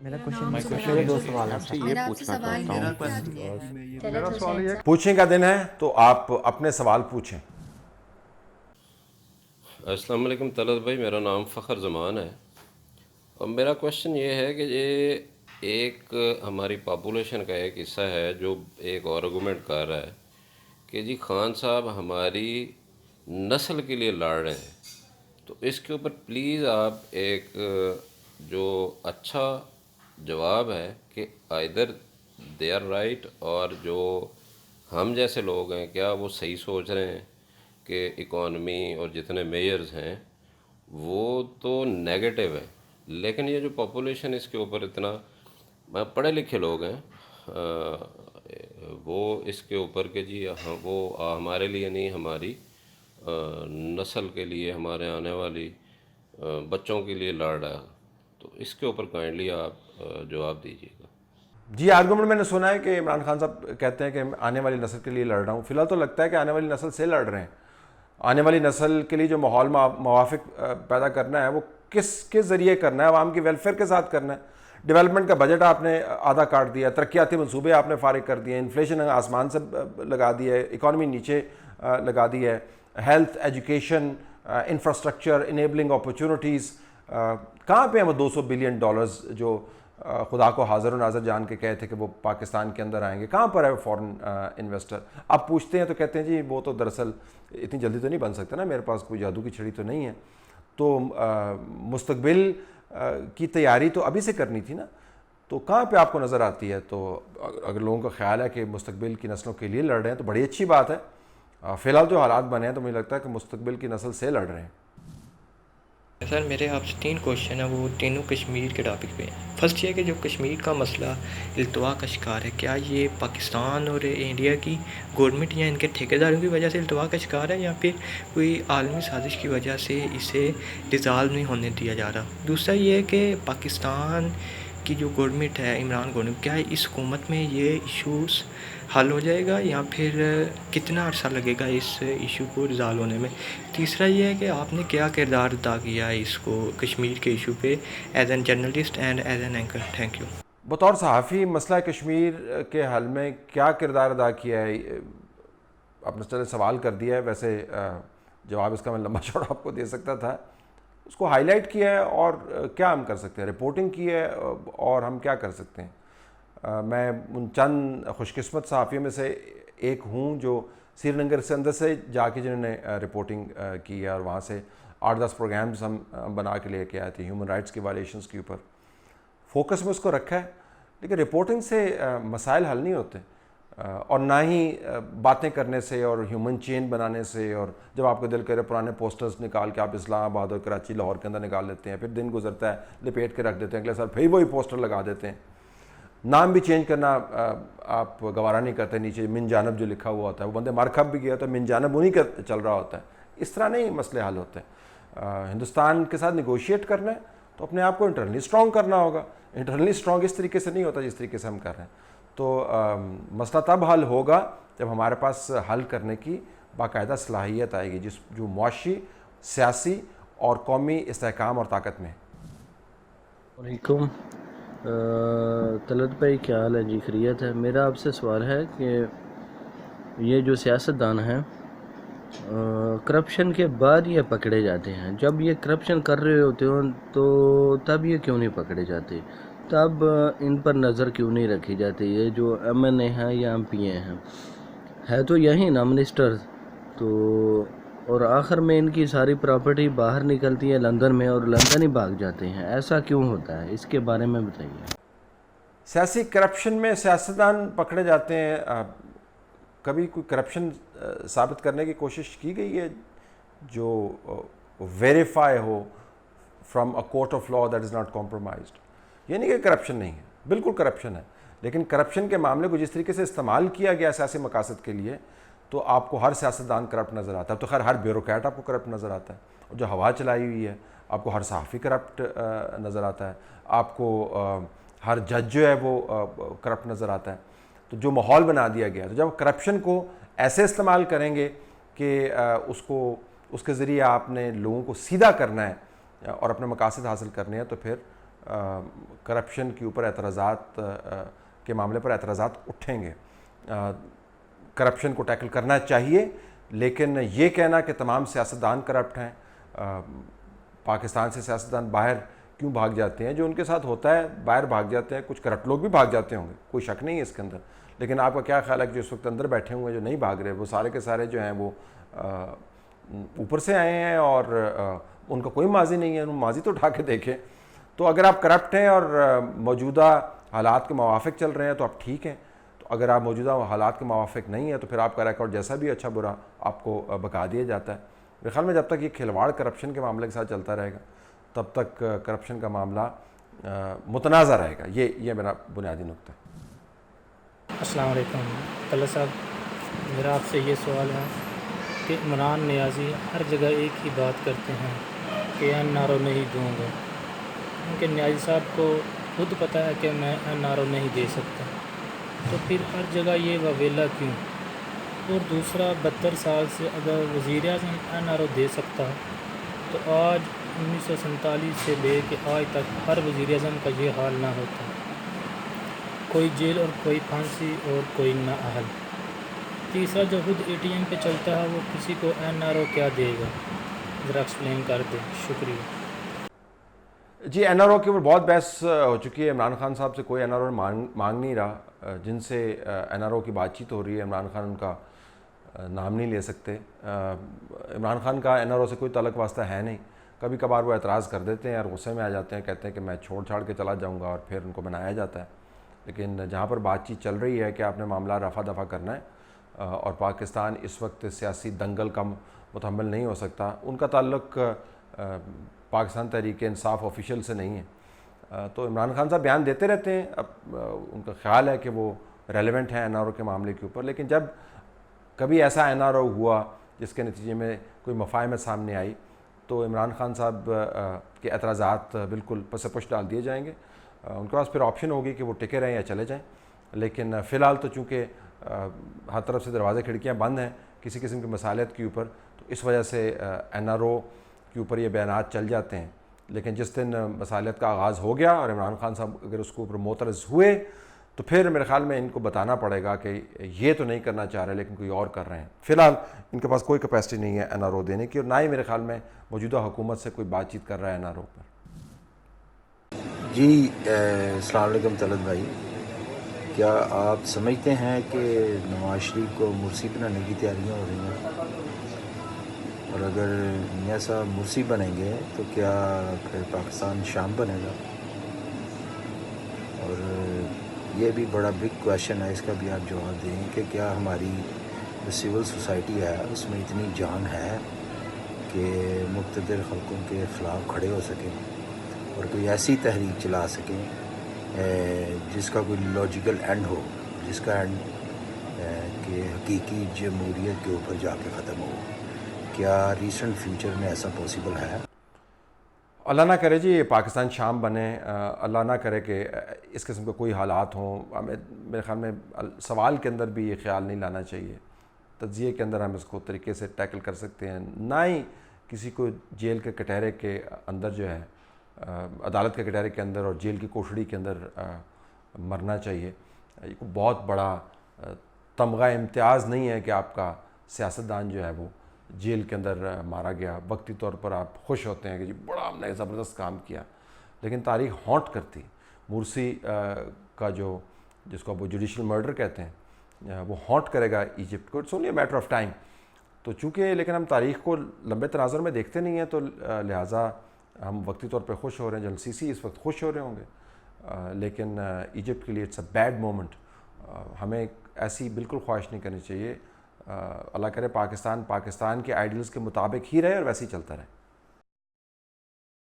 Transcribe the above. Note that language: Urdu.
میرا میرے کوشچن دو سوال ہیں آپ سے سر۔ یہ پوچھنا چاہتا ہوں، میرا سوال یہ پوچھنے کا دن ہے تو آپ اپنے سوال پوچھیں۔ السلام علیکم طلعت بھائی، میرا نام فخر زمان ہے اور میرا کوشچن یہ ہے کہ یہ ایک ہماری پاپولیشن کا ایک حصہ ہے جو ایک آرگومنٹ کر رہا ہے کہ جی خان صاحب ہماری نسل کے لیے لڑ رہے ہیں، تو اس کے اوپر پلیز آپ ایک جو اچھا جواب ہے کہ آئدر دے آر رائٹ، اور جو ہم جیسے لوگ ہیں کیا وہ صحیح سوچ رہے ہیں کہ اکانومی اور جتنے میئرز ہیں وہ تو نیگیٹو ہے، لیکن یہ جو پاپولیشن اس کے اوپر اتنا پڑھے لکھے لوگ ہیں وہ اس کے اوپر کہ جی وہ ہمارے لیے نہیں، ہماری نسل کے لیے، ہمارے آنے والی بچوں کے لیے لڑ رہا ہے، تو اس کے اوپر کائنڈلی آپ جواب دیجیے گا۔ جی، آرگومنٹ میں نے سنا ہے کہ عمران خان صاحب کہتے ہیں کہ آنے والی نسل کے لیے لڑ رہا ہوں۔ فی الحال تو لگتا ہے کہ آنے والی نسل سے لڑ رہے ہیں۔ آنے والی نسل کے لیے جو ماحول موافق پیدا کرنا ہے وہ کس کے ذریعے کرنا ہے؟ عوام کی ویلفیئر کے ساتھ کرنا ہے۔ ڈیولپمنٹ کا بجٹ آپ نے آدھا کاٹ دیا، ترقیاتی منصوبے آپ نے فارغ کر دیے، انفلیشن آسمان سے لگا دی ہے، اکانومی نیچے لگا دی ہے، health, education, infrastructure, enabling opportunities, کہاں پہ ہیں وہ $200 بلین جو خدا کو حاضر و ناظر جان کے کہے تھے کہ وہ پاکستان کے اندر آئیں گے؟ کہاں پر ہے وہ فورن انویسٹر؟ اب پوچھتے ہیں تو کہتے ہیں جی وہ تو دراصل اتنی جلدی تو نہیں بن سکتا نا، میرے پاس کوئی جادو کی چھڑی تو نہیں ہے، تو مستقبل کی تیاری تو ابھی سے کرنی تھی نا۔ تو کہاں پہ آپ کو نظر آتی ہے؟ تو اگر لوگوں کا خیال ہے کہ مستقبل کی نسلوں کے لیے لڑ رہے ہیں تو بڑی اچھی بات ہے۔ فی الحال جو حالات بنے ہیں تو مجھے لگتا ہے کہ مستقبل کی نسل سے لڑ رہے ہیں۔ سر میرے آپ سے 3 کوشچن ہیں، وہ تینوں کشمیر کے ٹاپک پہ ہیں۔ فرسٹ یہ کہ جو کشمیر کا مسئلہ التوا کا شکار ہے، کیا یہ پاکستان اور انڈیا کی گورنمنٹ یا ان کے ٹھیکیداروں کی وجہ سے التوا کا شکار ہے، یا پھر کوئی عالمی سازش کی وجہ سے اسے ڈیزالو نہیں ہونے دیا جا رہا؟ دوسرا یہ ہے کہ پاکستان کی جو گورنمنٹ ہے، عمران گورنمنٹ، کیا اس حکومت میں یہ ایشوز حل ہو جائے گا یا پھر کتنا عرصہ لگے گا اس ایشو کو ریزالو ہونے میں؟ تیسرا یہ ہے کہ آپ نے کیا کردار ادا کیا ہے اس کو کشمیر کے ایشو پہ as an journalist and as an anchor? Thank you. بطور صحافی مسئلہ کشمیر کے حل میں کیا کردار ادا کیا ہے؟ آپ نے چلے سوال کر دیا ہے، ویسے جواب اس کا میں لمبا چوڑا آپ کو دے سکتا تھا۔ اس کو ہائی لائٹ کیا ہے اور کیا ہم کر سکتے ہیں، رپورٹنگ کی ہے اور ہم کیا کر سکتے ہیں۔ میں ان چند خوش قسمت صحافیوں میں سے ایک ہوں جو سری نگر سے اندر سے جا کے جنہوں نے رپورٹنگ کی ہے، اور وہاں سے 8-10 پروگرامز ہم بنا کے لے کے آئے تھے ہیومن رائٹس کی وائلیشنز کے اوپر۔ فوکس میں اس کو رکھا ہے، لیکن رپورٹنگ سے مسائل حل نہیں ہوتے، اور نہ ہی باتیں کرنے سے اور ہیومن چین بنانے سے، اور جب آپ کو دل کرے پرانے پوسٹرز نکال کے آپ اسلام آباد اور کراچی، لاہور کے اندر نکال لیتے ہیں، پھر دن گزرتا ہے لپیٹ کے رکھ دیتے ہیں، اگلے سال پھر وہی پوسٹر لگا دیتے ہیں۔ نام بھی چینج کرنا آپ گوارا نہیں کرتے، نیچے من جانب جو لکھا ہوا ہوتا ہے وہ بندے مار کھپ بھی گیا تو من جانب انہی کا چل رہا ہوتا ہے۔ اس طرح نہیں مسئلے حل ہوتے ہیں۔ ہندوستان کے ساتھ نیگوشیٹ کرنا ہے تو اپنے آپ کو انٹرنلی اسٹرانگ کرنا ہوگا۔ انٹرنلی اسٹرانگ اس طریقے سے نہیں ہوتا جس طریقے سے ہم کر رہے ہیں۔ تو مسئلہ تب حل ہوگا جب ہمارے پاس حل کرنے کی باقاعدہ صلاحیت آئے گی، جو معاشی، سیاسی اور قومی استحکام اور طاقت میں ہے۔ وعلیکم طلعت بھائی، کیا حال ہے؟ جی خیریت ہے۔ میرا آپ سے سوال ہے کہ یہ جو سیاستدان ہیں کرپشن کے بعد یہ پکڑے جاتے ہیں، جب یہ کرپشن کر رہے ہوتے ہیں تو تب یہ کیوں نہیں پکڑے جاتے؟ تب ان پر نظر کیوں نہیں رکھی جاتی؟ یہ جو ایم این اے ہیں یا ایم پی اے ہیں، ہے تو یہی نا منسٹر، تو اور آخر میں ان کی ساری پراپرٹی باہر نکلتی ہے لندن میں، اور لندن ہی بھاگ جاتے ہیں۔ ایسا کیوں ہوتا ہے؟ اس کے بارے میں بتائیے۔ سیاسی کرپشن میں سیاستدان پکڑے جاتے ہیں، کبھی کوئی کرپشن ثابت کرنے کی کوشش کی گئی ہے جو verify who from a court of law that is not compromised? یہ نہیں کہ کرپشن نہیں ہے، بالکل کرپشن ہے، لیکن کرپشن کے معاملے کو جس طریقے سے استعمال کیا گیا سیاسی مقاصد کے لیے تو آپ کو ہر سیاستدان کرپٹ نظر آتا ہے۔ تو خیر ہر بیوروکریٹ آپ کو کرپٹ نظر آتا ہے، اور جو ہوا چلائی ہوئی ہے آپ کو ہر صحافی کرپٹ نظر آتا ہے، آپ کو ہر جج جو ہے وہ کرپٹ نظر آتا ہے۔ تو جو ماحول بنا دیا گیا، تو جب کرپشن کو ایسے استعمال کریں گے کہ اس کے ذریعے آپ نے لوگوں کو سیدھا کرنا ہے اور اپنے مقاصد حاصل کرنے ہیں، تو پھر کرپشن کے اوپر اعتراضات کے معاملے پر اعتراضات اٹھیں گے. کرپشن کو ٹیکل کرنا چاہیے، لیکن یہ کہنا کہ تمام سیاستدان کرپٹ ہیں، پاکستان سے سیاستدان باہر کیوں بھاگ جاتے ہیں، جو ان کے ساتھ ہوتا ہے باہر بھاگ جاتے ہیں، کچھ کرپٹ لوگ بھی بھاگ جاتے ہوں گے، کوئی شک نہیں ہے اس کے اندر. لیکن آپ کا کیا خیال ہے کہ جو اس وقت اندر بیٹھے ہوئے ہیں جو نہیں بھاگ رہے، وہ سارے کے سارے جو ہیں وہ اوپر سے آئے ہیں اور ان کا کوئی ماضی نہیں ہے؟ ان ماضی تو اٹھا کے دیکھیں. تو اگر آپ کرپٹ ہیں اور موجودہ حالات کے موافق چل رہے ہیں تو آپ ٹھیک ہیں. تو اگر آپ موجودہ حالات کے موافق نہیں ہیں تو پھر آپ کا ریکارڈ جیسا بھی اچھا برا آپ کو بکا دیا جاتا ہے. میرے خیال میں جب تک یہ کھلواڑ کرپشن کے معاملے کے ساتھ چلتا رہے گا تب تک کرپشن کا معاملہ متنازع رہے گا. یہ میرا بنیادی نقطہ ہے. السلام علیکم طلعت صاحب، میرا آپ سے یہ سوال ہے کہ عمران نیازی ہر جگہ ایک ہی بات کرتے ہیں کہ این آر او نہیں دوں گا، کیونکہ نیازی صاحب کو خود پتہ ہے کہ میں این آر او نہیں دے سکتا، تو پھر ہر جگہ یہ وویلا کیوں؟ اور دوسرا 72 سال سے اگر وزیر اعظم این آر او دے سکتا تو آج 1947 سے لے کے آج تک ہر وزیر اعظم کا یہ حال نہ ہوتا، کوئی جیل اور کوئی پھانسی اور کوئی نااہل. تیسرا جو خود اے ٹی ایم پہ چلتا ہے وہ کسی کو این آر او کیا دے گا؟ ذرا ایکسپلین کر دیں. شکریہ. جی این آر او کے اوپر بہت بحث ہو چکی ہے. عمران خان صاحب سے کوئی این آر او مانگ نہیں رہا. جن سے این آر او کی بات چیت ہو رہی ہے عمران خان ان کا نام نہیں لے سکتے. عمران خان کا این آر او سے کوئی تعلق واسطہ ہے نہیں. کبھی کبھار وہ اعتراض کر دیتے ہیں اور غصے میں آ جاتے ہیں، کہتے ہیں کہ میں چھوڑ چھاڑ کے چلا جاؤں گا، اور پھر ان کو بنایا جاتا ہے. لیکن جہاں پر بات چیت چل رہی ہے کہ آپ نے معاملہ رفع دفع کرنا ہے اور پاکستان اس وقت سیاسی دنگل کا متحمل نہیں ہو سکتا، ان کا تعلق پاکستان تحریک انصاف آفیشیل سے نہیں ہے. تو عمران خان صاحب بیان دیتے رہتے ہیں، اب ان کا خیال ہے کہ وہ ریلیونٹ ہیں این آر او کے معاملے کے اوپر. لیکن جب کبھی ایسا این آر او ہوا جس کے نتیجے میں کوئی مفاہمت سامنے آئی تو عمران خان صاحب کے اعتراضات بالکل پس پش ڈال دیے جائیں گے. ان کے پاس پھر آپشن ہوگی کہ وہ ٹکے رہیں یا چلے جائیں. لیکن فی الحال تو چونکہ ہر طرف سے دروازے کھڑکیاں بند ہیں کسی قسم کی مسالت کے اوپر، تو اس وجہ سے این آر او کے اوپر یہ بیانات چل جاتے ہیں. لیکن جس دن مسالت کا آغاز ہو گیا اور عمران خان صاحب اگر اس کے اوپر معترض ہوئے تو پھر میرے خیال میں ان کو بتانا پڑے گا کہ یہ تو نہیں کرنا چاہ رہے لیکن کوئی اور کر رہے ہیں. فی الحال ان کے پاس کوئی کیپیسٹی نہیں ہے این آر او دینے کی، اور نہ ہی میرے خیال میں موجودہ حکومت سے کوئی بات چیت کر رہا ہے این آر او پر. جی السلام علیکم طلعت بھائی، کیا آپ سمجھتے ہیں کہ نواز شریف کو مرسی بنانے کی تیاریاں ہو رہی ہیں؟ اور اگر میاں صاحب مرسی بنیں گے تو کیا پھر پاکستان شام بنے گا؟ اور یہ بھی بڑا بگ کویشچن ہے، اس کا بھی آپ جواب دیں کہ کیا ہماری جو سول سوسائٹی ہے اس میں اتنی جان ہے کہ مقتدر خلقوں کے خلاف کھڑے ہو سکیں اور کوئی ایسی تحریک چلا سکیں جس کا کوئی لاجیکل اینڈ ہو، جس کا اینڈ کہ حقیقی جمہوریت کے اوپر جا کے ختم ہو؟ کیا ریسنٹ فیوچر میں ایسا پاسبل ہے؟ اللہ نہ کرے جی پاکستان شام بنے، اللہ نہ کرے کہ اس قسم کے کوئی حالات ہوں. میرے خیال میں سوال کے اندر بھی یہ خیال نہیں لانا چاہیے. تجزیے کے اندر ہم اس کو طریقے سے ٹیکل کر سکتے ہیں، نہ ہی کسی کو جیل کے کٹہرے کے اندر جو ہے عدالت کے کٹہرے کے اندر اور جیل کی کوٹڑی کے اندر مرنا چاہیے. یہ بہت بڑا تمغہ امتیاز نہیں ہے کہ آپ کا سیاستدان جو ہے وہ جیل کے اندر مارا گیا. وقتی طور پر آپ خوش ہوتے ہیں کہ جی بڑا ہم نے زبردست کام کیا، لیکن تاریخ ہانٹ کرتی. مرسی کا جو جس کو وہ جوڈیشل مرڈر کہتے ہیں وہ ہانٹ کرے گا ایجپٹ کو. It's only a matter of time. تو چونکہ لیکن ہم تاریخ کو لمبے تناظر میں دیکھتے نہیں ہیں تو لہٰذا ہم وقتی طور پہ خوش ہو رہے ہیں. جنرل سی اس وقت خوش ہو رہے ہوں گے، لیکن ایجپٹ کے لیے اٹس اے بیڈ مومنٹ. ہمیں ایسی بالکل خواہش نہیں کرنی چاہیے. اللہ کرے پاکستان کے آئیڈیلز کے مطابق ہی رہے اور ویسے ہی چلتا رہے.